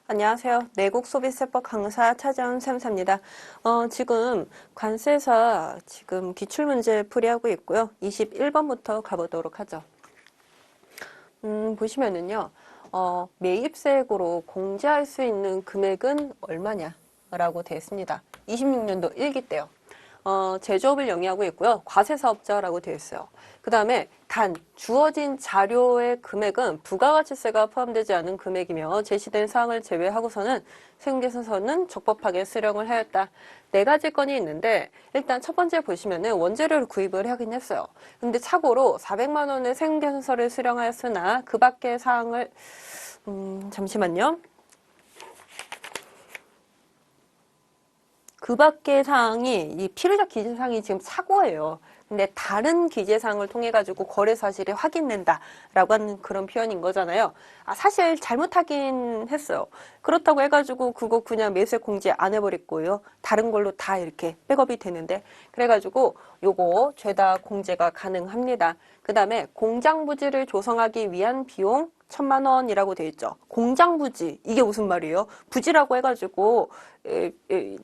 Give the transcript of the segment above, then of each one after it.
안녕하세요. 내국 소비세법 강사 차재원 쌤사입니다. 지금 관세사 지금 기출문제 풀이하고 있고요. 21번부터 가보도록 하죠. 보시면은요, 매입세액으로 공제할 수 있는 금액은 얼마냐라고 되어 있습니다. 26년도 1기 때요. 제조업을 영위하고 있고요. 과세사업자라고 되어 있어요. 그 다음에 단 주어진 자료의 금액은 부가가치세가 포함되지 않은 금액이며 제시된 사항을 제외하고서는 세금계산서는 적법하게 수령을 하였다. 네 가지 건이 있는데 일단 첫 번째 보시면은 원재료를 구입을 하긴 했어요. 근데 참고로 400만 원의 세금계산서를 수령하였으나 그 밖의 사항을 잠시만요. 그 밖의 사항이 이 필요적 기재사항이 지금 사고예요. 근데 다른 기재사항을 통해 가지고 거래 사실이 확인된다라고 하는 그런 표현인 거잖아요. 사실 잘못하긴 했어요. 그렇다고 해가지고 그거 그냥 매수세 공제 안 해버릴 거예요. 다른 걸로 다 이렇게 백업이 되는데 그래가지고 요거 죄다 공제가 가능합니다. 그 다음에 공장 부지를 조성하기 위한 비용 1,000만 원이라고 되어 있죠. 공장 부지 이게 무슨 말이에요? 부지라고 해가지고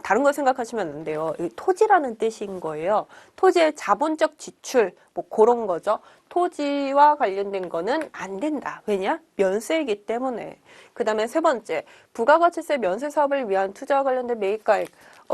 다른 거 생각하시면 안 돼요. 토지라는 뜻인 거예요. 토지의 자본적 지출 뭐 그런 거죠. 토지와 관련된 거는 안 된다. 왜냐? 면세이기 때문에. 그 다음에 세 번째, 부가가치세 면세 사업을 위한 투자와 관련된 매입가액.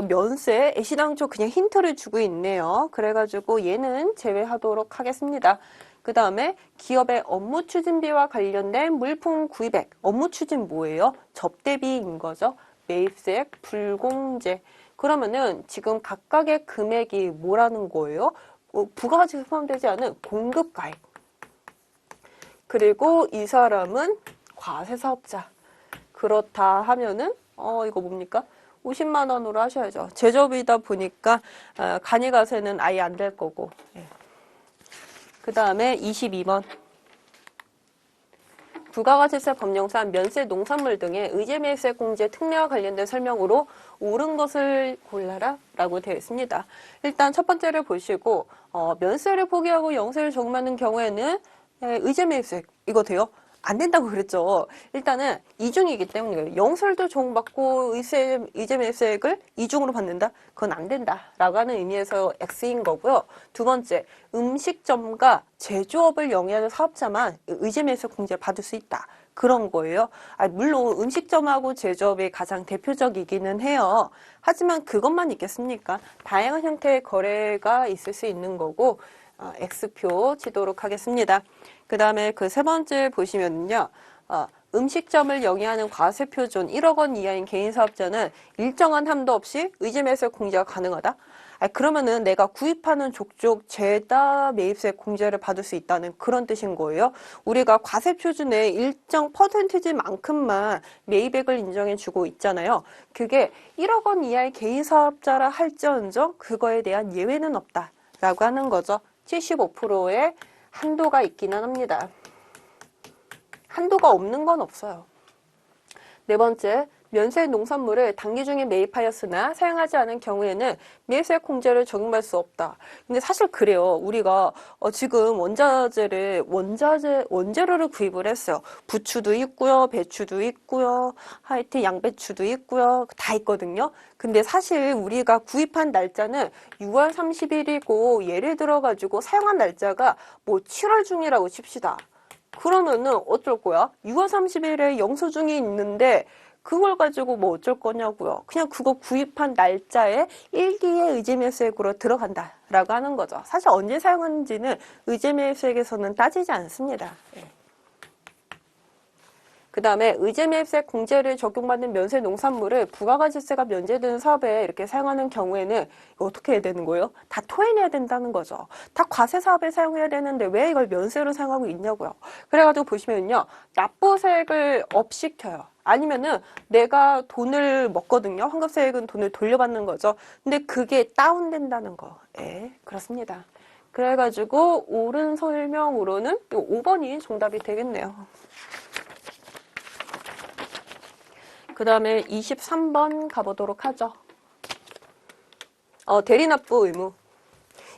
면세, 애시당초 그냥 힌트를 주고 있네요. 그래가지고 얘는 제외하도록 하겠습니다. 그 다음에 기업의 업무 추진비와 관련된 물품 구입액. 업무 추진 뭐예요? 접대비인 거죠. 매입세액, 불공제. 그러면은 지금 각각의 금액이 뭐라는 거예요? 부가가치세 포함되지 않은 공급가액. 그리고 이 사람은 과세사업자. 그렇다 하면은 이거 뭡니까? 50만 원으로 하셔야죠. 제조업이다 보니까 간이가세는 아예 안 될 거고. 예. 그 다음에 22번. 부가가치세 법령상 면세 농산물 등의 의제매입세 공제 특례와 관련된 설명으로 옳은 것을 골라라 라고 되어 있습니다. 일단 첫 번째를 보시고 면세를 포기하고 영세를 적용하는 경우에는 의제매입세 이거 돼요? 안 된다고 그랬죠. 일단은 이중이기 때문에 영설도 적용받고 의제매입세액을 이중으로 받는다? 그건 안 된다라고 하는 의미에서 X인 거고요. 두 번째, 음식점과 제조업을 영위하는 사업자만 의제매입세 공제를 받을 수 있다. 그런 거예요. 물론 음식점하고 제조업이 가장 대표적이기는 해요. 하지만 그것만 있겠습니까? 다양한 형태의 거래가 있을 수 있는 거고 X표 치도록 하겠습니다. 그 다음에 그 세 번째 보시면요. 음식점을 영위하는 과세표준 1억 원 이하인 개인사업자는 일정한 한도 없이 의제매입세 공제가 가능하다? 그러면은 내가 구입하는 족족 죄다 매입세 공제를 받을 수 있다는 그런 뜻인 거예요. 우리가 과세표준의 일정 퍼센티지만큼만 매입액을 인정해주고 있잖아요. 그게 1억 원 이하의 개인사업자라 할지언정 그거에 대한 예외는 없다라고 하는 거죠. 75%의 한도가 있기는 합니다. 한도가 없는 건 없어요. 네 번째, 면세 농산물을 단기 중에 매입하였으나 사용하지 않은 경우에는 매입세 공제를 적용할 수 없다. 근데 사실 그래요. 우리가 지금 원재료를 구입을 했어요. 부추도 있고요, 배추도 있고요, 하여튼 양배추도 있고요, 다 있거든요. 근데 사실 우리가 구입한 날짜는 6월 30일이고 예를 들어가지고 사용한 날짜가 뭐 7월 중이라고 칩시다. 그러면은 어쩔 거야? 6월 30일에 영수증이 있는데 그걸 가지고 뭐 어쩔 거냐고요. 그냥 그거 구입한 날짜에 일기의 의제매입세액으로 들어간다라고 하는 거죠. 사실 언제 사용하는지는 의제매입세액에서는 따지지 않습니다. 그 다음에 의제매입세 공제를 적용받는 면세 농산물을 부가가치세가 면제되는 사업에 이렇게 사용하는 경우에는 어떻게 해야 되는 거예요? 다 토해내야 된다는 거죠. 다 과세 사업에 사용해야 되는데 왜 이걸 면세로 사용하고 있냐고요. 그래가지고 보시면요. 납부세액을 업시켜요. 아니면은 내가 돈을 먹거든요. 환급세액은 돈을 돌려받는 거죠. 근데 그게 다운된다는 거. 예, 그렇습니다. 그래가지고 옳은 설명으로는 5번이 정답이 되겠네요. 그 다음에 23번 가보도록 하죠. 대리납부 의무.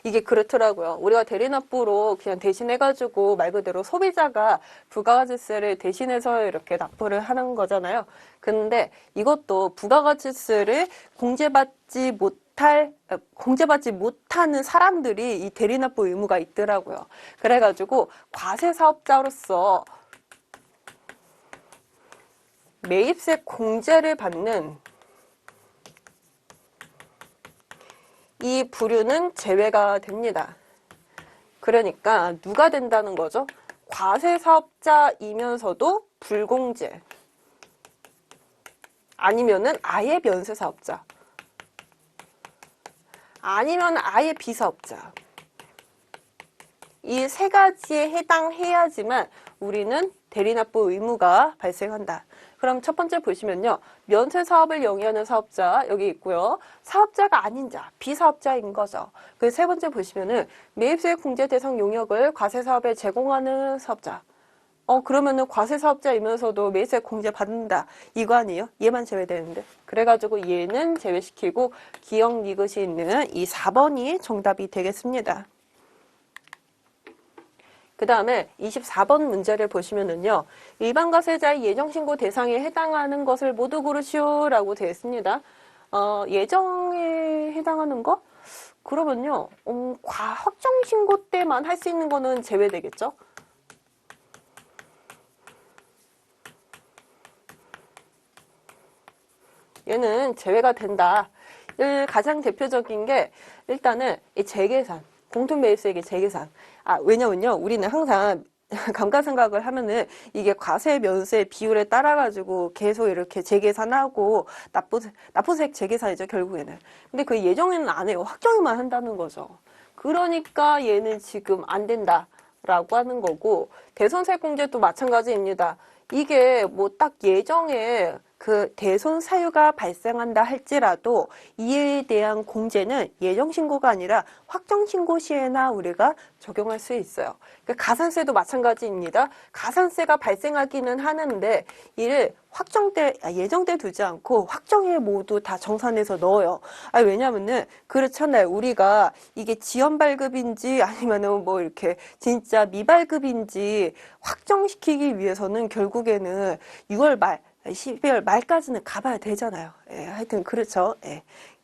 이게 그렇더라고요. 우리가 대리납부로 그냥 대신해가지고 말 그대로 소비자가 부가가치세를 대신해서 이렇게 납부를 하는 거잖아요. 근데 이것도 부가가치세를 공제받지 못하는 사람들이 이 대리납부 의무가 있더라고요. 그래가지고 과세사업자로서 매입세 공제를 받는 이 부류는 제외가 됩니다. 그러니까 누가 된다는 거죠? 과세사업자이면서도 불공제, 아니면은 아예 면세사업자, 아니면 아예 비사업자. 이 세 가지에 해당해야지만 우리는 대리납부 의무가 발생한다. 그럼 첫 번째 보시면요. 면세사업을 영위하는 사업자 여기 있고요. 사업자가 아닌 자, 비사업자인 거죠. 그 세 번째 보시면은 매입세 공제 대상 용역을 과세사업에 제공하는 사업자. 그러면은 과세사업자이면서도 매입세 공제 받는다. 이거 아니에요? 얘만 제외되는데. 그래가지고 얘는 제외시키고 기억 니긋이 있는 이 4번이 정답이 되겠습니다. 그 다음에 24번 문제를 보시면은요. 일반과세자의 예정신고 대상에 해당하는 것을 모두 고르시오 라고 되어 있습니다. 예정에 해당하는 거? 그러면요. 확정신고 때만 할 수 있는 거는 제외되겠죠? 얘는 제외가 된다. 가장 대표적인 게 일단은 이 재계산, 공통매입세액의 재계산. 왜냐면요. 우리는 항상 감가상각을 하면은 이게 과세 면세 비율에 따라 가지고 계속 이렇게 재계산하고 납부세액 재계산이죠, 결국에는. 근데 그 예정에는 안 해요. 확정만 한다는 거죠. 그러니까 얘는 지금 안 된다라고 하는 거고, 대손세액 공제도 마찬가지입니다. 이게 뭐 딱 예정에 그 대손 사유가 발생한다 할지라도 이에 대한 공제는 예정신고가 아니라 확정신고 시에나 우리가 적용할 수 있어요. 그러니까 가산세도 마찬가지입니다. 가산세가 발생하기는 하는데 이를 예정때 두지 않고 확정에 모두 다 정산해서 넣어요. 왜냐면은 그렇잖아요. 우리가 이게 지연 발급인지 아니면은 뭐 이렇게 진짜 미발급인지 확정시키기 위해서는 결국에는 6월 말 12월 말까지는 가봐야 되잖아요. 하여튼 그렇죠.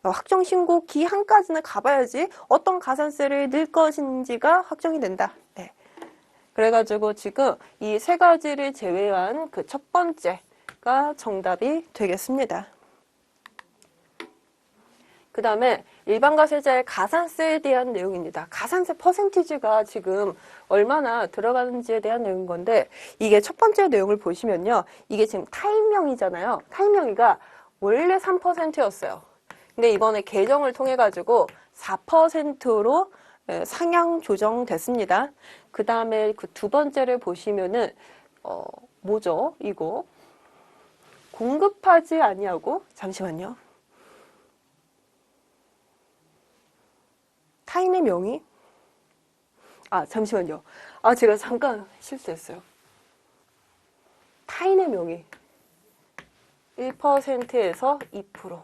확정신고 기한까지는 가봐야지 어떤 가산세를 낼 것인지가 확정이 된다. 그래가지고 지금 이 세 가지를 제외한 그 첫 번째가 정답이 되겠습니다. 그 다음에 일반과세자의 가산세에 대한 내용입니다. 가산세 퍼센티지가 지금 얼마나 들어가는지에 대한 내용인 건데 이게 첫 번째 내용을 보시면요. 이게 지금 타임명이잖아요. 타임명이가 원래 3%였어요. 근데 이번에 개정을 통해 가지고 4%로 상향 조정됐습니다. 그 다음에 그 두 번째를 보시면은 뭐죠? 이거 공급하지 아니하고 잠시만요. 타인의 명의? 잠시만요. 제가 잠깐 실수했어요. 타인의 명의 1%에서 2%.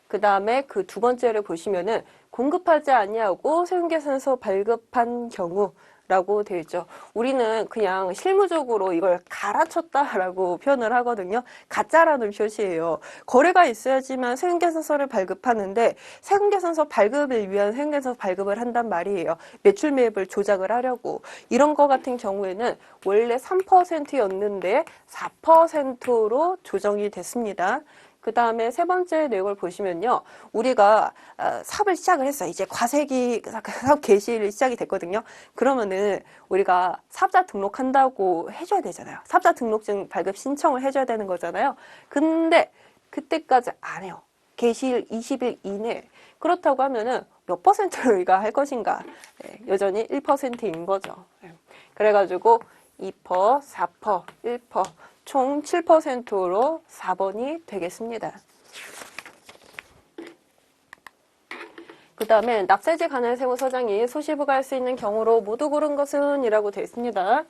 그 다음에 그 두 번째를 보시면은 공급하지 아니하고 세금계산서 발급한 경우라고 되어 있죠. 우리는 그냥 실무적으로 이걸 갈아쳤다라고 표현을 하거든요. 가짜라는 표시예요. 거래가 있어야지만 세금계산서를 발급하는데 세금계산서 발급을 위한 세금계산서 발급을 한단 말이에요. 매출 매입을 조작을 하려고. 이런 거 같은 경우에는 원래 3%였는데 4%로 조정이 됐습니다. 그 다음에 세 번째 내용을 보시면요. 우리가 사업을 시작을 했어요. 이제 사업 개시일이 시작이 됐거든요. 그러면은 우리가 사업자 등록한다고 해줘야 되잖아요. 사업자 등록증 발급 신청을 해줘야 되는 거잖아요. 근데 그때까지 안 해요. 개시일 20일 이내. 그렇다고 하면은 몇 퍼센트를 우리가 할 것인가. 여전히 1%인 거죠. 그래가지고 2%, 4%, 1%. 총 7%로 4번이 되겠습니다. 그 다음에 납세지 관할 세무서장이 소시부가할 수 있는 경우로 모두 고른 것은 이라고 되어 있습니다.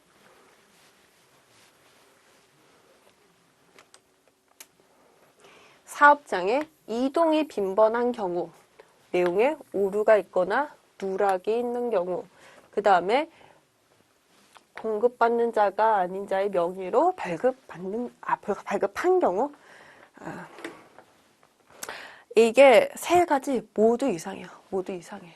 사업장에 이동이 빈번한 경우 내용에 오류가 있거나 누락이 있는 경우, 그 다음에 공급받는 자가 아닌 자의 명의로 발급한 경우, 이게 세 가지 모두 이상해요. 모두 이상해.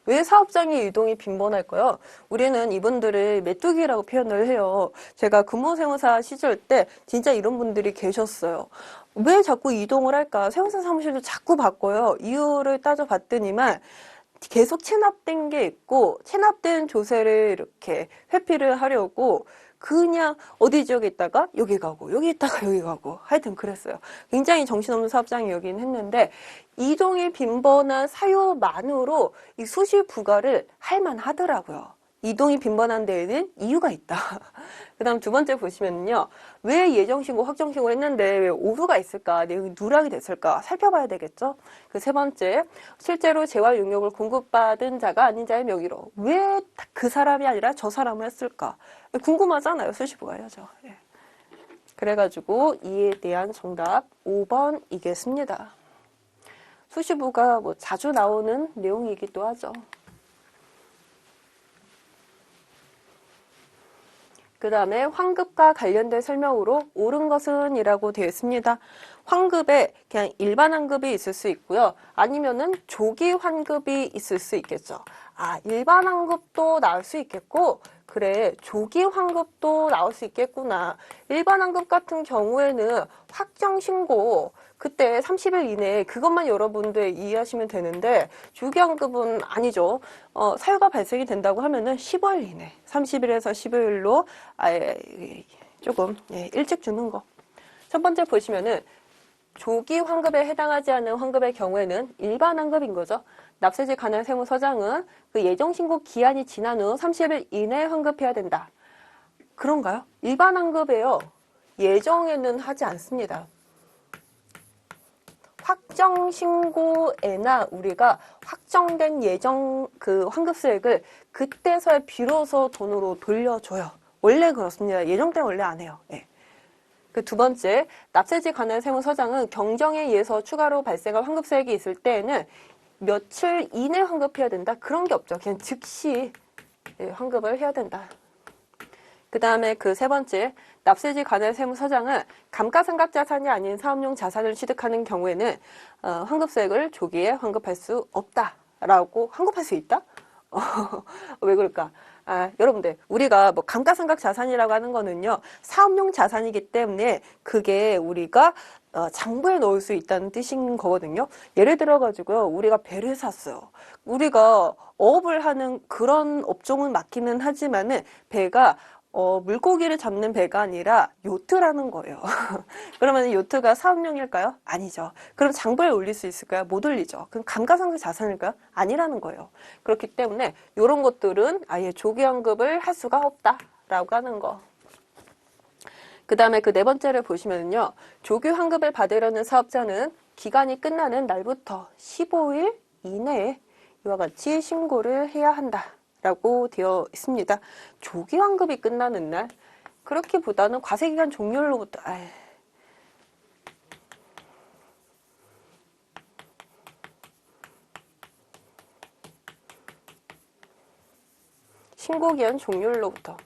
왜 사업장의 이동이 빈번할까요? 우리는 이분들을 메뚜기라고 표현을 해요. 제가 근무세무사 시절 때 진짜 이런 분들이 계셨어요. 왜 자꾸 이동을 할까? 세무사 사무실도 자꾸 바꿔요. 이유를 따져봤더니만 계속 체납된 게 있고 체납된 조세를 이렇게 회피를 하려고 그냥 어디 지역에 있다가 여기 가고 여기 있다가 여기 가고 하여튼 그랬어요. 굉장히 정신없는 사업장이었긴 했는데 이동이 빈번한 사유만으로 이 수시 부과를 할 만하더라고요. 이동이 빈번한 데에는 이유가 있다. 그 다음 두 번째 보시면요. 왜 예정신고, 확정신고를 했는데 왜 오류가 있을까? 내용이 누락이 됐을까? 살펴봐야 되겠죠? 그 세 번째, 실제로 재활 용역을 공급받은 자가 아닌 자의 명의로 왜 그 사람이 아니라 저 사람을 했을까? 궁금하잖아요. 수시부가야죠. 예. 그래가지고 이에 대한 정답 5번이겠습니다. 수시부가 뭐 자주 나오는 내용이기도 하죠. 그 다음에 환급과 관련된 설명으로 옳은 것은 이라고 되어 있습니다. 환급에 그냥 일반 환급이 있을 수 있고요. 아니면은 조기 환급이 있을 수 있겠죠. 일반 환급도 나올 수 있겠고, 그래, 조기 환급도 나올 수 있겠구나. 일반 환급 같은 경우에는 확정 신고, 그때 30일 이내에 그것만 여러분들 이해하시면 되는데 조기 환급은 아니죠. 사유가 발생이 된다고 하면은 15일 이내, 30일에서 15일로 아예 조금 일찍 주는 거. 첫 번째 보시면은 조기 환급에 해당하지 않는 환급의 경우에는 일반 환급인 거죠. 납세지 관할 세무서장은 그 예정신고 기한이 지난 후 30일 이내에 환급해야 된다. 그런가요? 일반 환급에요. 예정에는 하지 않습니다. 확정 신고에나 우리가 확정된 예정 그 환급수액을 그때서야 비로소 돈으로 돌려줘요. 원래 그렇습니다. 예정 때는 원래 안 해요. 예. 그 두 번째, 납세지 관할 세무서장은 경정에 의해서 추가로 발생한 환급수액이 있을 때에는 며칠 이내 환급해야 된다. 그런 게 없죠. 그냥 즉시 환급을 해야 된다. 그 다음에 그 세 번째, 납세지 관할 세무서장은 감가상각 자산이 아닌 사업용 자산을 취득하는 경우에는 환급수액을 조기에 환급할 수 없다라고 환급할 수 있다? 왜 그럴까? 여러분들 우리가 뭐 감가상각 자산이라고 하는 거는요 사업용 자산이기 때문에 그게 우리가 장부에 넣을 수 있다는 뜻인 거거든요. 예를 들어 가지고요 우리가 배를 샀어요. 우리가 어업을 하는 그런 업종은 맞기는 하지만은 배가 물고기를 잡는 배가 아니라 요트라는 거예요. 그러면 요트가 사업용일까요? 아니죠. 그럼 장부에 올릴 수 있을까요? 못 올리죠. 그럼 감가상각 자산일까요? 아니라는 거예요. 그렇기 때문에 이런 것들은 아예 조기환급을 할 수가 없다라고 하는 거. 그 다음에 그 네 번째를 보시면요. 조기환급을 받으려는 사업자는 기간이 끝나는 날부터 15일 이내에 이와 같이 신고를 해야 한다. 라고 되어 있습니다. 조기 환급이 끝나는 날? 그렇기보다는 과세기간 종료로부터 신고기한 종료로부터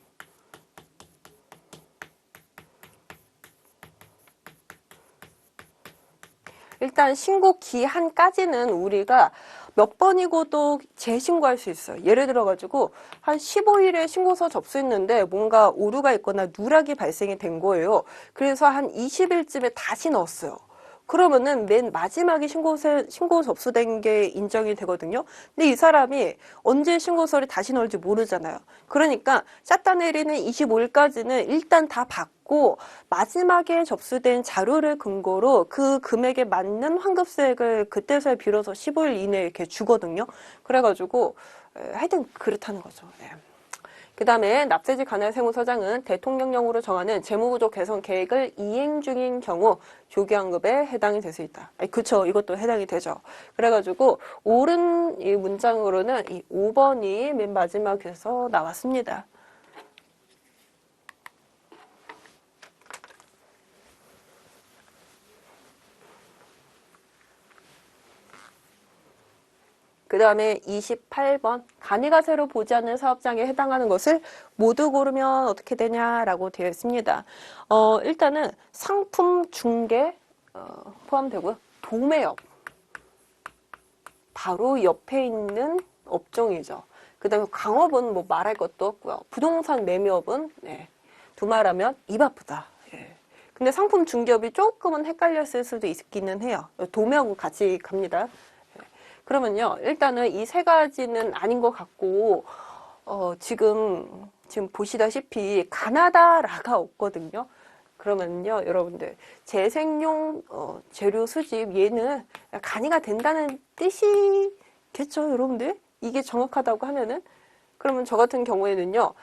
일단 신고 기한까지는 우리가 몇 번이고도 재신고할 수 있어요. 예를 들어가지고 한 15일에 신고서 접수했는데 뭔가 오류가 있거나 누락이 발생이 된 거예요. 그래서 한 20일쯤에 다시 넣었어요. 그러면은 맨 마지막에 신고 접수된 게 인정이 되거든요. 근데 이 사람이 언제 신고서를 다시 넣을지 모르잖아요. 그러니까 샷다 내리는 25일까지는 일단 다 받고 마지막에 접수된 자료를 근거로 그 금액에 맞는 환급수액을 그때서야 비로소 15일 이내에 이렇게 주거든요. 그래가지고 하여튼 그렇다는 거죠. 네. 그 다음에 납세지 관할 세무서장은 대통령령으로 정하는 재무구조 개선 계획을 이행 중인 경우 조기환급에 해당이 될 수 있다. 그쵸. 이것도 해당이 되죠. 그래가지고 옳은 이 문장으로는 이 5번이 맨 마지막에서 나왔습니다. 그 다음에 28번 간이가세로 보지 않는 사업장에 해당하는 것을 모두 고르면 어떻게 되냐라고 되어 있습니다. 일단은 상품 중개 포함되고요. 도매업 바로 옆에 있는 업종이죠. 그 다음에 강업은 뭐 말할 것도 없고요. 부동산 매매업은 두말하면 입 아프다. 근데 상품 중개업이 조금은 헷갈렸을 수도 있기는 해요. 도매하고 같이 갑니다. 그러면요, 일단은 이 세 가지는 아닌 것 같고, 지금 보시다시피 가나다라가 없거든요. 그러면요, 여러분들 재생용 재료 수집 얘는 간이가 된다는 뜻이겠죠, 여러분들? 이게 정확하다고 하면은 그러면 저 같은 경우에는요,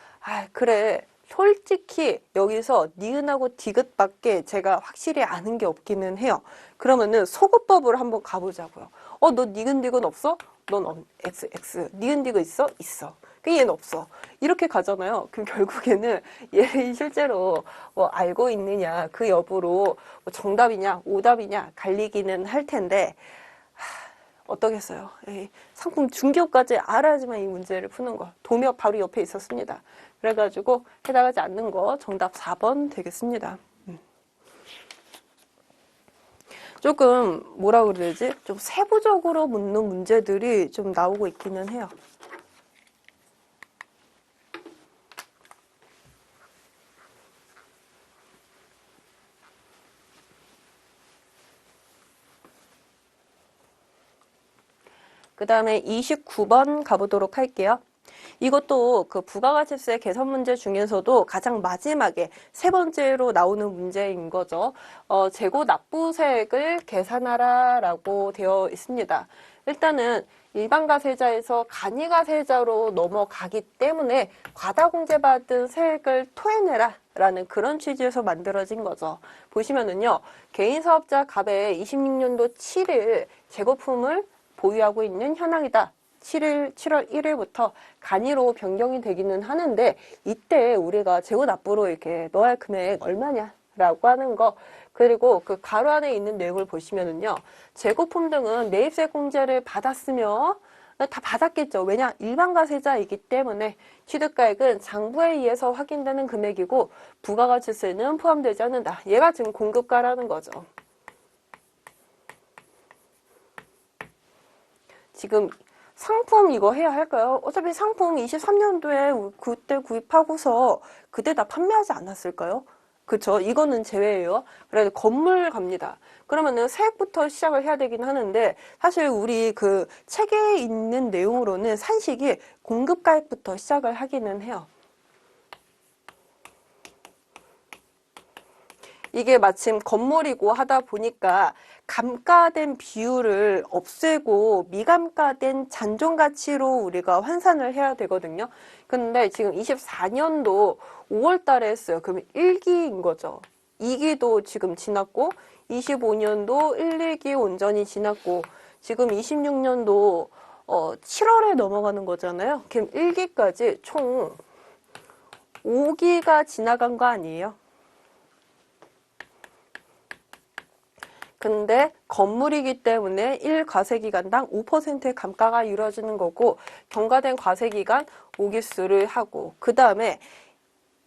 그래. 솔직히 여기서 니은하고 디귿밖에 제가 확실히 아는 게 없기는 해요. 그러면은 소거법으로 한번 가보자고요. 너 니은 디귿 없어? 넌 X. 니은 디귿 있어? 있어. 그 얘는 없어. 이렇게 가잖아요. 그럼 결국에는 얘를 실제로 알고 있느냐 그 여부로 정답이냐 오답이냐 갈리기는 할 텐데 어떠겠어요? 상품 중개업까지 알아야지만 이 문제를 푸는 거. 도매업 바로 옆에 있었습니다. 그래가지고 해당하지 않는 거 정답 4번 되겠습니다. 조금 뭐라 그러지? 좀 세부적으로 묻는 문제들이 좀 나오고 있기는 해요. 그 다음에 29번 가보도록 할게요. 이것도 그 부가가치세 계산 문제 중에서도 가장 마지막에 세 번째로 나오는 문제인 거죠. 재고 납부세액을 계산하라 라고 되어 있습니다. 일단은 일반가세자에서 간이가세자로 넘어가기 때문에 과다공제받은 세액을 토해내라 라는 그런 취지에서 만들어진 거죠. 보시면은요, 개인사업자 갑의 26년도 7일 재고품을 보유하고 있는 현황이다. 7월 1일부터 간이로 변경이 되기는 하는데 이때 우리가 재고 납부로 이렇게 넣어야 할 금액 얼마냐라고 하는 거 그리고 그 가로 안에 있는 내용을 보시면은요 재고품 등은 매입세 공제를 받았으며 다 받았겠죠. 왜냐 일반가세자이기 때문에 취득가액은 장부에 의해서 확인되는 금액이고 부가가치세는 포함되지 않는다. 얘가 지금 공급가라는 거죠. 지금 상품 이거 해야 할까요? 어차피 상품 23년도에 그때 구입하고서 그때 다 판매하지 않았을까요? 그쵸? 이거는 제외예요. 그래서 건물 갑니다. 그러면은 세액부터 시작을 해야 되긴 하는데 사실 우리 그 책에 있는 내용으로는 산식이 공급가액부터 시작을 하기는 해요. 이게 마침 건물이고 하다 보니까 감가된 비율을 없애고 미감가된 잔존가치로 우리가 환산을 해야 되거든요. 근데 지금 24년도 5월 달에 했어요. 그러면 1기인 거죠. 2기도 지금 지났고 25년도 1, 2기 온전히 지났고 지금 26년도 7월에 넘어가는 거잖아요. 그럼 1기까지 총 5기가 지나간 거 아니에요? 근데 건물이기 때문에 1과세기간당 5%의 감가가 이루어지는 거고 경과된 과세기간 5기수를 하고 그 다음에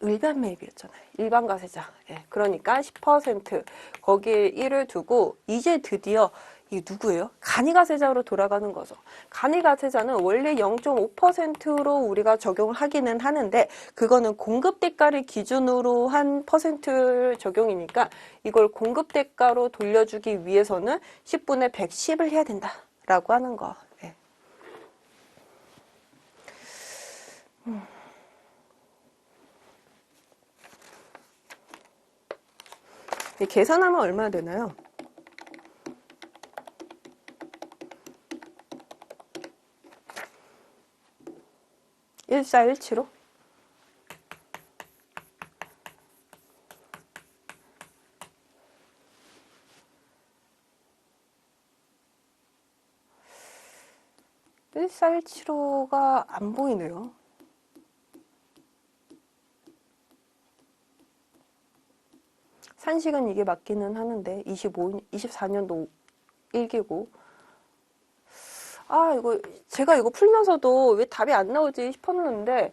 일반 매입이었잖아요. 일반 가세자. 그러니까 10% 거기에 1을 두고 이제 드디어 이게 누구예요? 간이가세자로 돌아가는 거죠. 간이가세자는 원래 0.5%로 우리가 적용을 하기는 하는데 그거는 공급대가를 기준으로 한 퍼센트 적용이니까 이걸 공급대가로 돌려주기 위해서는 10분의 110을 해야 된다라고 하는 거. 계산하면 얼마나 되나요? 1417호? (1417호가) 안 보이네요. 산식은 이게 맞기는 하는데 24년도 1기고 제가 이거 풀면서도 왜 답이 안 나오지 싶었는데,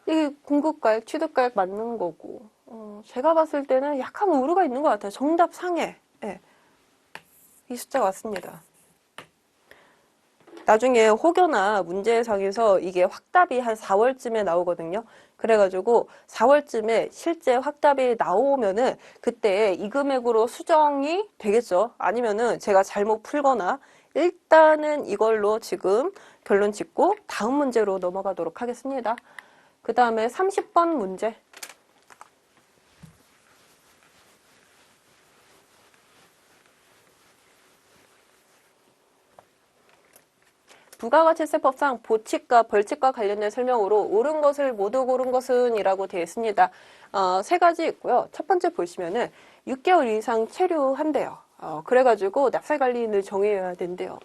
이게 공급가액, 취득가액 맞는 거고, 제가 봤을 때는 약간 오류가 있는 것 같아요. 정답 상해. 예. 이 숫자가 왔습니다. 나중에 혹여나 문제상에서 이게 확답이 한 4월쯤에 나오거든요. 그래가지고 4월쯤에 실제 확답이 나오면은 그때 이 금액으로 수정이 되겠죠. 아니면은 제가 잘못 풀거나 일단은 이걸로 지금 결론 짓고 다음 문제로 넘어가도록 하겠습니다. 그 다음에 30번 문제. 부가가치세법상 보칙과 벌칙과 관련된 설명으로 옳은 것을 모두 고른 것은 이라고 되어 있습니다. 세 가지 있고요. 첫 번째 보시면은 6개월 이상 체류한대요. 그래가지고 납세관리인을 정해야 된대요.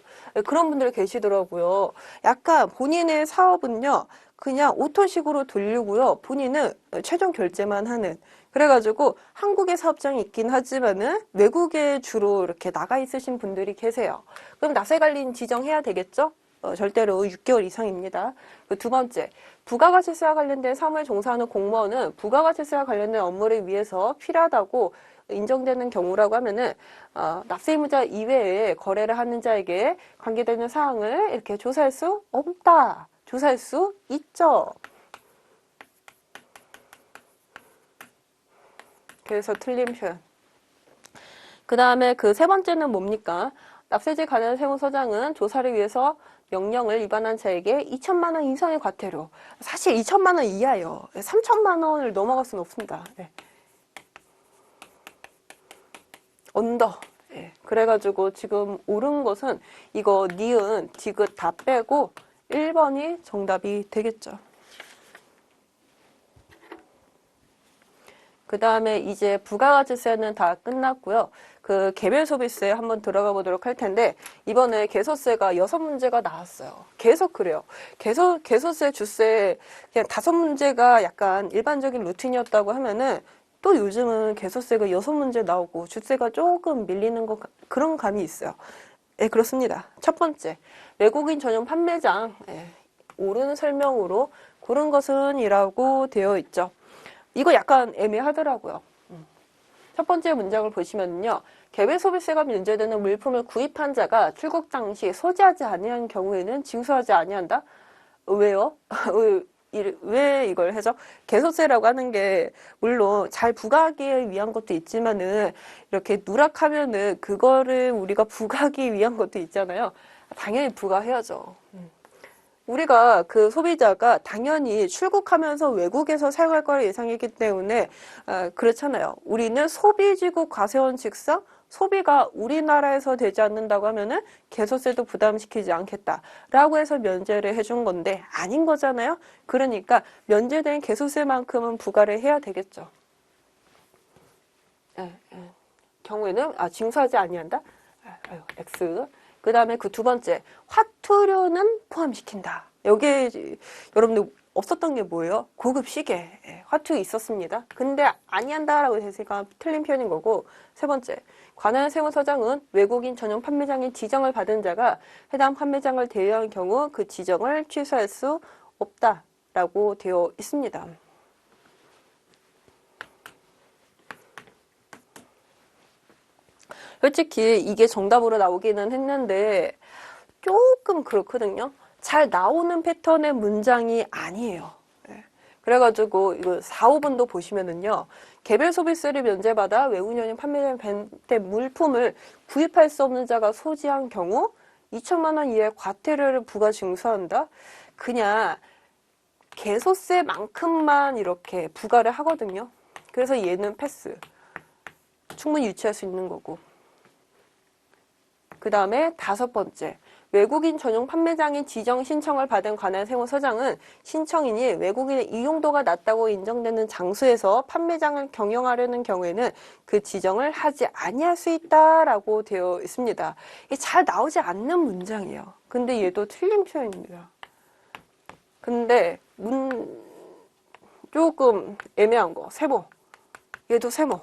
그런 분들 계시더라고요. 약간 본인의 사업은요, 그냥 오토식으로 돌리고요. 본인은 최종 결제만 하는. 그래가지고 한국에 사업장이 있긴 하지만은 외국에 주로 이렇게 나가 있으신 분들이 계세요. 그럼 납세관리인 지정해야 되겠죠? 절대로 6개월 이상입니다. 두 번째, 부가가치세와 관련된 사무에 종사하는 공무원은 부가가치세와 관련된 업무를 위해서 필요하다고 인정되는 경우라고 하면은 납세 의무자 이외에 거래를 하는 자에게 관계되는 사항을 이렇게 조사할 수 없다. 조사할 수 있죠. 그래서 틀린 표현. 그 다음에 그 세 번째는 뭡니까? 납세지 관련 세무서장은 조사를 위해서 명령을 위반한 자에게 2천만 원 이상의 과태료. 사실 2천만 원 이하예요. 3천만 원을 넘어갈 수는 없습니다. 네. 언더. 네. 그래가지고 지금 옳은 것은 이거 니은, 디귿 다 빼고 1번이 정답이 되겠죠. 그 다음에 이제 부가가치세는 다 끝났고요. 그 개별 소비세 한번 들어가 보도록 할 텐데, 이번에 개소세가 6문제가 나왔어요. 계속 그래요. 개소세, 주세, 그냥 5문제가 약간 일반적인 루틴이었다고 하면은, 또 요즘은 개소세가 6문제 나오고, 주세가 조금 밀리는 그런 감이 있어요. 네, 그렇습니다. 첫 번째, 외국인 전용 판매장, 옳은 설명으로 고른 것은 이라고 되어 있죠. 이거 약간 애매하더라고요. 첫 번째 문장을 보시면요. 개별 소비세가 면제되는 물품을 구입한 자가 출국 당시 소지하지 아니한 경우에는 징수하지 아니한다? 왜요? 왜 이걸 해죠? 개소세라고 하는 게 물론 잘 부과하기 위한 것도 있지만은 이렇게 누락하면은 그거를 우리가 부과하기 위한 것도 있잖아요. 당연히 부과해야죠. 우리가 그 소비자가 당연히 출국하면서 외국에서 사용할 거를 예상했기 때문에 그렇잖아요. 우리는 소비지국 과세원 직상 소비가 우리나라에서 되지 않는다고 하면은 개소세도 부담시키지 않겠다라고 해서 면제를 해준 건데 아닌 거잖아요. 그러니까 면제된 개소세만큼은 부과를 해야 되겠죠. 경우에는 징수하지 아니한다. X. 그 다음에 그 두 번째, 화투료는 포함시킨다. 여기에 여러분들 없었던 게 뭐예요? 고급 시계. 화투 있었습니다. 근데 아니한다라고 했으니까 틀린 표현인 거고. 세 번째, 관할 세무서장은 외국인 전용 판매장인 지정을 받은 자가 해당 판매장을 대여한 경우 그 지정을 취소할 수 없다라고 되어 있습니다. 솔직히 이게 정답으로 나오기는 했는데 조금 그렇거든요. 잘 나오는 패턴의 문장이 아니에요. 그래가지고 이거 4, 5번도 보시면은요. 개별 소비세를 면제받아 외국인이 판매된 물품을 구입할 수 없는 자가 소지한 경우 2천만 원 이하의 과태료를 부과 징수한다. 그냥 개소세만큼만 이렇게 부과를 하거든요. 그래서 얘는 패스. 충분히 유치할 수 있는 거고. 그 다음에 다섯 번째, 외국인 전용 판매장인 지정 신청을 받은 관할 세무서장은 신청인이 외국인의 이용도가 낮다고 인정되는 장소에서 판매장을 경영하려는 경우에는 그 지정을 하지 아니할 수 있다라고 되어 있습니다. 이게 잘 나오지 않는 문장이에요. 근데 얘도 틀린 표현입니다. 근데 조금 애매한 거, 세모. 얘도 세모.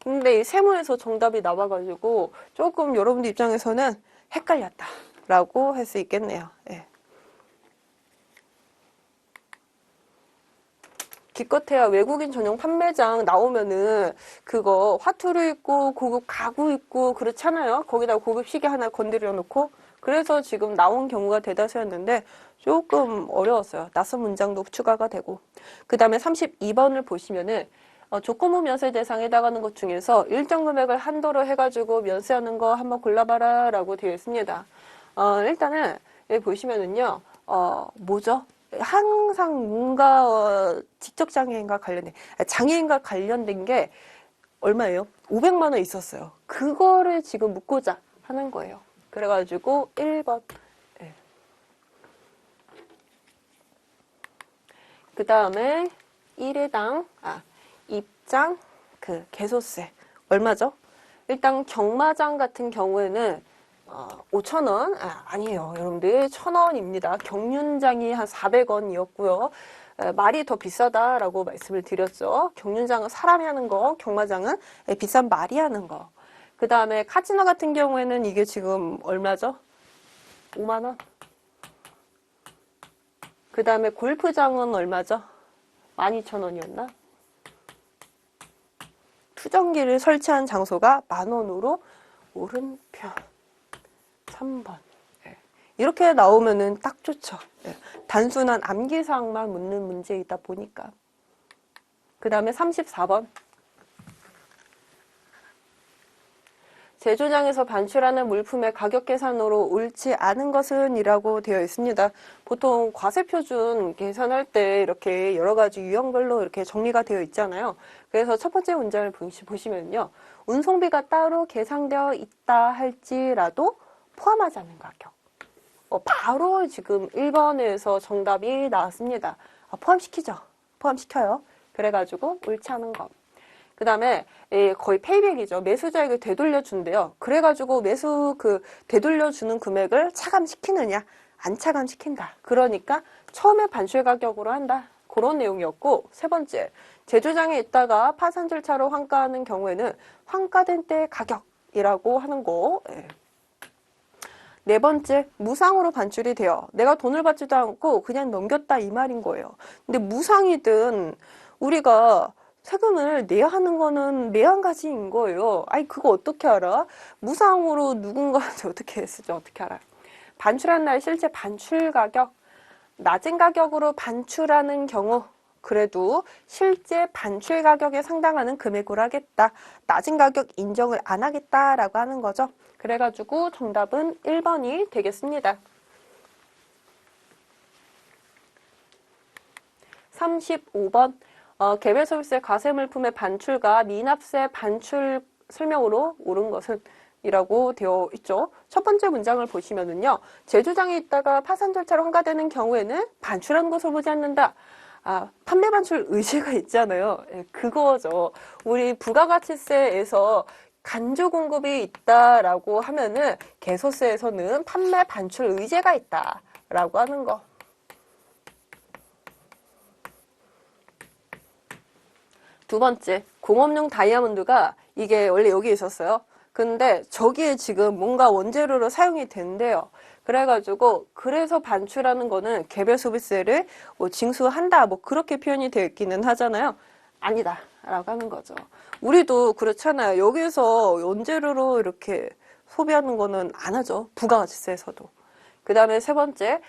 근데 이 세모에서 정답이 나와가지고 조금 여러분들 입장에서는 헷갈렸다 라고 할 수 있겠네요. 예. 기껏해야 외국인 전용 판매장 나오면은 그거 화투를 있고 고급 가구 있고 그렇잖아요. 거기다 고급 시계 하나 건드려 놓고. 그래서 지금 나온 경우가 대다수였는데 조금 어려웠어요. 낯선 문장도 추가가 되고. 그 다음에 32번을 보시면은 조건부 면세 대상에 해당하는 것 중에서 일정 금액을 한도로 해가지고 면세하는 거 한번 골라봐라 라고 되어 있습니다. 일단은 여기 보시면은요, 뭐죠? 항상 뭔가 지적장애인과 관련된, 장애인과 관련된 게 얼마예요? 500만 원 있었어요. 그거를 지금 묻고자 하는 거예요. 그래가지고 1번. 네. 그 다음에 1회당, 입장, 개소세. 얼마죠? 일단 경마장 같은 경우에는 5,000원? 아니에요. 여러분들 1,000원입니다. 경륜장이 한 400원이었고요. 말이 더 비싸다라고 말씀을 드렸죠. 경륜장은 사람이 하는 거, 경마장은 비싼 말이 하는 거. 그 다음에 카지노 같은 경우에는 이게 지금 얼마죠? 5만 원? 그 다음에 골프장은 얼마죠? 12,000원이었나? 투정기를 설치한 장소가 10,000원으로 오른편 3번. 이렇게 나오면은 딱 좋죠. 단순한 암기사항만 묻는 문제이다 보니까. 그 다음에 34번. 제조장에서 반출하는 물품의 가격 계산으로 옳지 않은 것은 이라고 되어 있습니다. 보통 과세표준 계산할 때 이렇게 여러 가지 유형별로 이렇게 정리가 되어 있잖아요. 그래서 첫 번째 문장을 보시면요. 운송비가 따로 계상되어 있다 할지라도 포함하지 않는 가격. 바로 지금 1번에서 정답이 나왔습니다. 포함시키죠. 포함시켜요. 그래가지고 옳지 않은 것. 그 다음에 거의 페이백이죠. 매수자에게 되돌려준대요. 그래가지고 되돌려주는 금액을 차감시키느냐? 안 차감시킨다. 그러니까 처음에 반출 가격으로 한다. 그런 내용이었고, 세 번째, 제조장에 있다가 파산 절차로 환가하는 경우에는 환가된 때의 가격이라고 하는 거. 네 번째, 무상으로 반출이 돼요. 내가 돈을 받지도 않고 그냥 넘겼다 이 말인 거예요. 근데 무상이든 우리가 세금을 내야 하는 거는 매한가지인 거예요. 아니 그거 어떻게 알아? 무상으로 누군가한테 어떻게 쓰죠? 어떻게 알아요? 반출한 날 실제 반출 가격, 낮은 가격으로 반출하는 경우 그래도 실제 반출 가격에 상당하는 금액으로 하겠다. 낮은 가격 인정을 안 하겠다라고 하는 거죠. 그래가지고 정답은 1번이 되겠습니다. 35번. 개별 소비세 과세 물품의 반출과 미납세 반출 설명으로 옳은 것은 이라고 되어 있죠. 첫 번째 문장을 보시면은요. 제조장에 있다가 파산 절차로 환가되는 경우에는 반출한 것을 보지 않는다. 판매 반출 의지가 있잖아요. 그거죠. 우리 부가가치세에서 간조 공급이 있다라고 하면은 개소세에서는 판매 반출 의제가 있다라고 하는 거. 두 번째, 공업용 다이아몬드가 이게 원래 여기 있었어요. 근데 저기에 지금 뭔가 원재료로 사용이 된대요. 그래가지고 그래서 반출하는 거는 개별 소비세를 징수한다 그렇게 표현이 되어 있기는 하잖아요. 아니다 라고 하는 거죠. 우리도 그렇잖아요. 여기서 원재료로 이렇게 소비하는 거는 안 하죠. 부가가치세에서도. 그 다음에 세 번째,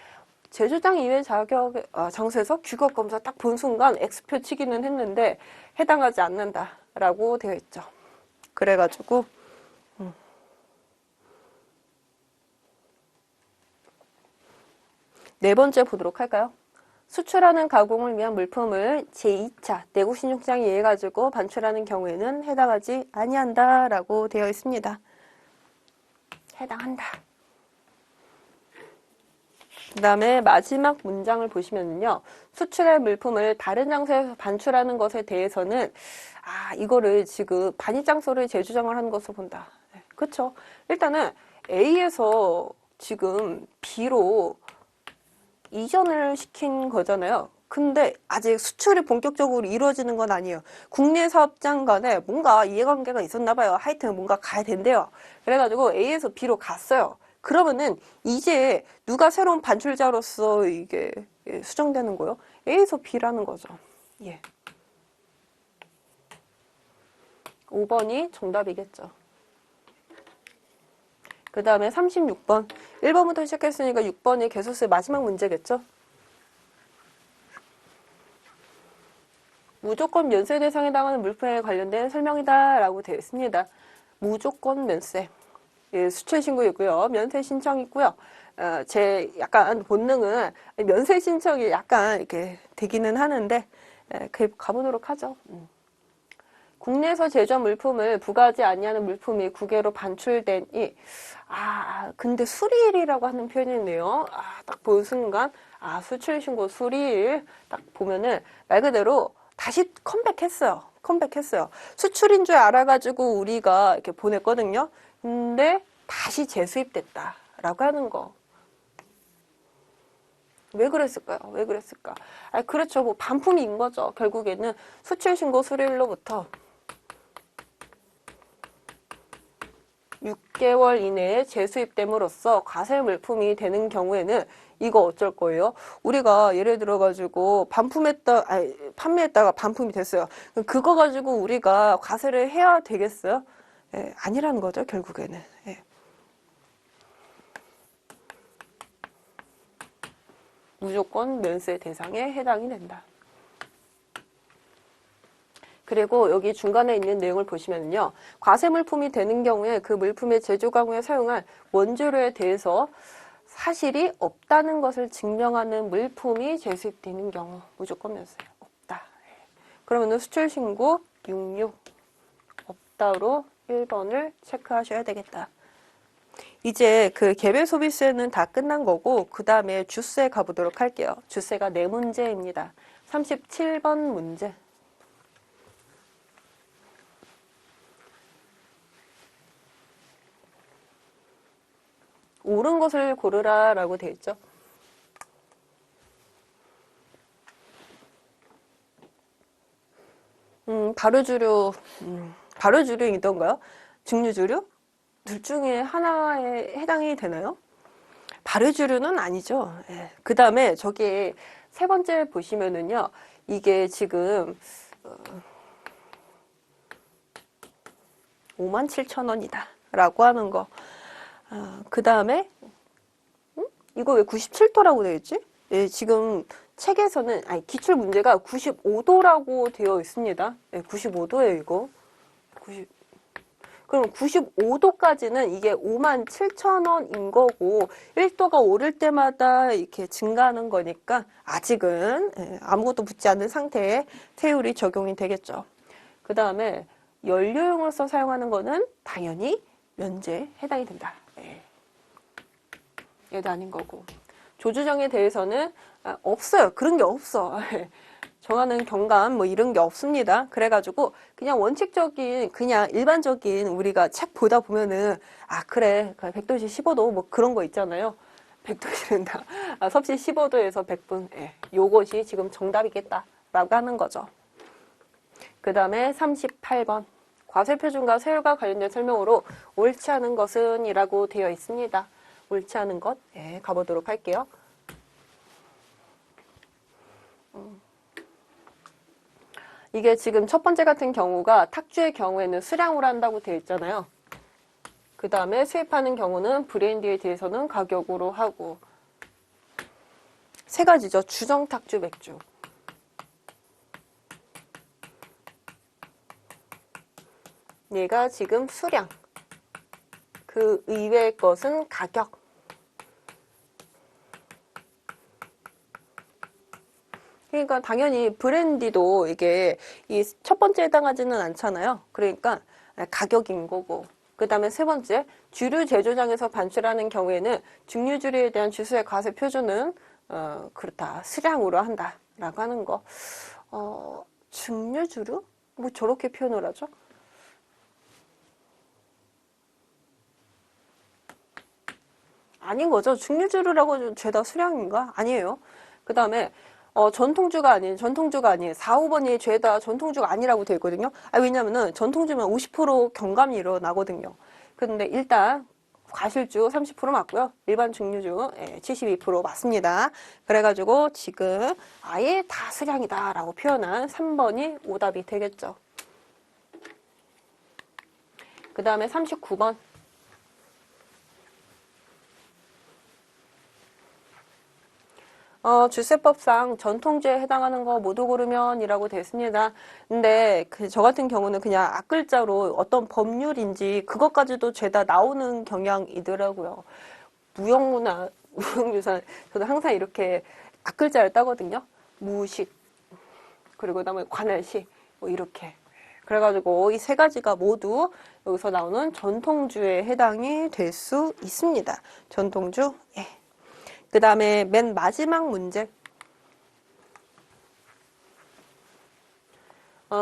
제조장 이외 장소에서 규격 검사 딱 본 순간 X표 치기는 했는데 해당하지 않는다라고 되어 있죠. 그래가지고 네 번째 보도록 할까요? 수출하는 가공을 위한 물품을 제2차 내국 신용장에 의해 가지고 반출하는 경우에는 해당하지 아니한다라고 되어 있습니다. 해당한다. 그 다음에 마지막 문장을 보시면요. 수출의 물품을 다른 장소에서 반출하는 것에 대해서는 이거를 지금 반입장소를 재주장을 하는 것으로 본다. 그렇죠? 일단은 A에서 지금 B로 이전을 시킨 거잖아요. 근데 아직 수출이 본격적으로 이루어지는 건 아니에요. 국내 사업장 간에 뭔가 이해관계가 있었나 봐요. 하여튼 뭔가 가야 된대요. 그래가지고 A에서 B로 갔어요. 그러면은 이제 누가 새로운 반출자로서 이게 수정되는 거예요? A에서 B라는 거죠. 예. 5번이 정답이겠죠. 그 다음에 36번. 1번부터 시작했으니까 6번이 개수수의 마지막 문제겠죠? 무조건 면세 대상에 해당하는 물품에 관련된 설명이다 라고 되어 있습니다. 무조건 면세. 예, 수출 신고 있고요. 면세 신청 있고요. 제 약간 본능은 면세 신청이 약간 이렇게 되기는 하는데, 가보도록 하죠. 국내에서 제조한 물품을 부가하지 아니하는 물품이 국외로 반출되니, 근데 수리일이라고 하는 표현이 있네요. 딱 본 순간, 수출 신고 수리일 딱 보면은 말 그대로 다시 컴백했어요. 수출인 줄 알아가지고 우리가 이렇게 보냈거든요. 근데 다시 재수입됐다라고 하는 거. 왜 그랬을까요? 그렇죠. 뭐 반품인 거죠. 결국에는 수출 신고 수리일로부터 6개월 이내에 재수입됨으로써 과세 물품이 되는 경우에는 이거 어쩔 거예요? 우리가 예를 들어 가지고 판매했다가 반품이 됐어요. 그거 가지고 우리가 과세를 해야 되겠어요? 아니라는 거죠, 결국에는. 무조건 면세 대상에 해당이 된다. 그리고 여기 중간에 있는 내용을 보시면요. 과세 물품이 되는 경우에 그 물품의 제조 강우에 사용할 원재료에 대해서 사실이 없다는 것을 증명하는 물품이 재수입되는 경우 무조건 면세 없다. 그러면 수출 신고 66 없다로 1번을 체크하셔야 되겠다. 이제 그 개별 소비세는 다 끝난 거고 그 다음에 주세 가보도록 할게요. 주세가 4문제입니다. 37번 문제. 옳은 것을 고르라 라고 되어 있죠. 발효주류이던가요? 증류주류? 둘 중에 하나에 해당이 되나요? 발효주류는 아니죠. 그 다음에 저기 세 번째 보시면은요. 이게 지금 57,000원이다 라고 하는 거. 그 다음에 이거 왜 97도라고 되어 있지? 지금 책에서는 기출 문제가 95도라고 되어 있습니다. 95도예요, 이거. 그럼 95도까지는 이게 57,000원인 거고 1도가 오를 때마다 이렇게 증가하는 거니까 아직은 아무것도 붙지 않은 상태에 세율이 적용이 되겠죠. 그 다음에 연료용으로서 사용하는 거는 당연히 면제에 해당이 된다. 얘도 아닌 거고. 조주정에 대해서는 없어요. 그런 게 없어. 정하는 경감 뭐 이런 게 없습니다. 그래가지고 그냥 원칙적인 그냥 일반적인 우리가 책 보다 보면은 그래 100도씨 15도 뭐 그런 거 있잖아요. 100도씨는 다 섭씨 15도에서 100분 요것이 지금 정답이겠다 라고 하는 거죠. 그 다음에 38번 과세표준과 세율과 관련된 설명으로 옳지 않은 것은 이라고 되어 있습니다. 옳지 않은 것 가보도록 할게요. 이게 지금 첫 번째 같은 경우가 탁주의 경우에는 수량으로 한다고 되어 있잖아요. 그 다음에 수입하는 경우는 브랜디에 대해서는 가격으로 하고 세 가지죠. 주정 탁주 맥주. 얘가 지금 수량. 그 이외의 것은 가격. 그러니까 당연히 브랜디도 이게 이 첫 번째에 해당하지는 않잖아요. 그러니까 가격인 거고. 그 다음에 세 번째, 주류 제조장에서 반출하는 경우에는 증류주류에 대한 주수의 과세 표준은 그렇다. 수량으로 한다. 라고 하는 거. 증류주류? 뭐 저렇게 표현을 하죠? 아닌 거죠. 증류주류라고 죄다 수량인가? 아니에요. 그 다음에 전통주가 아니에요. 4, 5번이 죄다 전통주가 아니라고 되어 있거든요. 왜냐면은 전통주면 50% 경감이 일어나거든요. 근데 일단 과실주 30% 맞고요. 일반 증류주 72% 맞습니다. 그래가지고 지금 아예 다수량이다 라고 표현한 3번이 오답이 되겠죠. 그 다음에 39번. 주세법상 전통주에 해당하는 거 모두 고르면 이라고 되어 있습니다. 근데 저 같은 경우는 그냥 앞글자로 어떤 법률인지 그것까지도 죄다 나오는 경향이더라고요. 무형문화, 무형유산, 저도 항상 이렇게 앞글자를 따거든요. 무식, 그리고 그다음에 관할시, 뭐 이렇게. 그래가지고 이 세 가지가 모두 여기서 나오는 전통주에 해당이 될 수 있습니다. 전통주, 예. 그 다음에 맨 마지막 문제.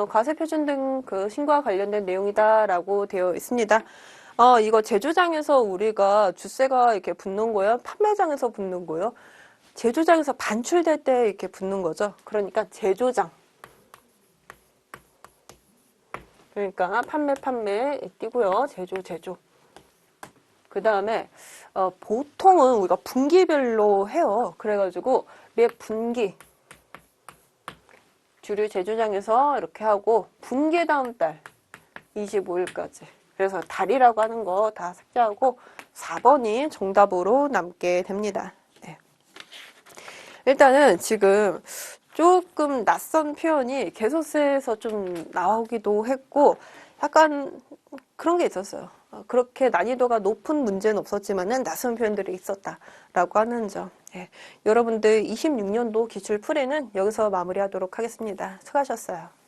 과세표준 등 그 신고와 관련된 내용이다라고 되어 있습니다. 이거 제조장에서 우리가 주세가 이렇게 붙는 거예요? 판매장에서 붙는 거예요? 제조장에서 반출될 때 이렇게 붙는 거죠. 그러니까 제조장. 그러니까 판매 띄고요. 제조. 그 다음에 보통은 우리가 분기별로 해요. 그래가지고 매 분기 주류 제조장에서 이렇게 하고 분기 다음 달 25일까지. 그래서 달이라고 하는 거 다 삭제하고 4번이 정답으로 남게 됩니다. 네. 일단은 지금 조금 낯선 표현이 개소세에서 좀 나오기도 했고 약간 그런 게 있었어요. 그렇게 난이도가 높은 문제는 없었지만은 낯선 표현들이 있었다라고 하는 점. 예. 여러분들 26년도 기출풀이는 여기서 마무리하도록 하겠습니다. 수고하셨어요.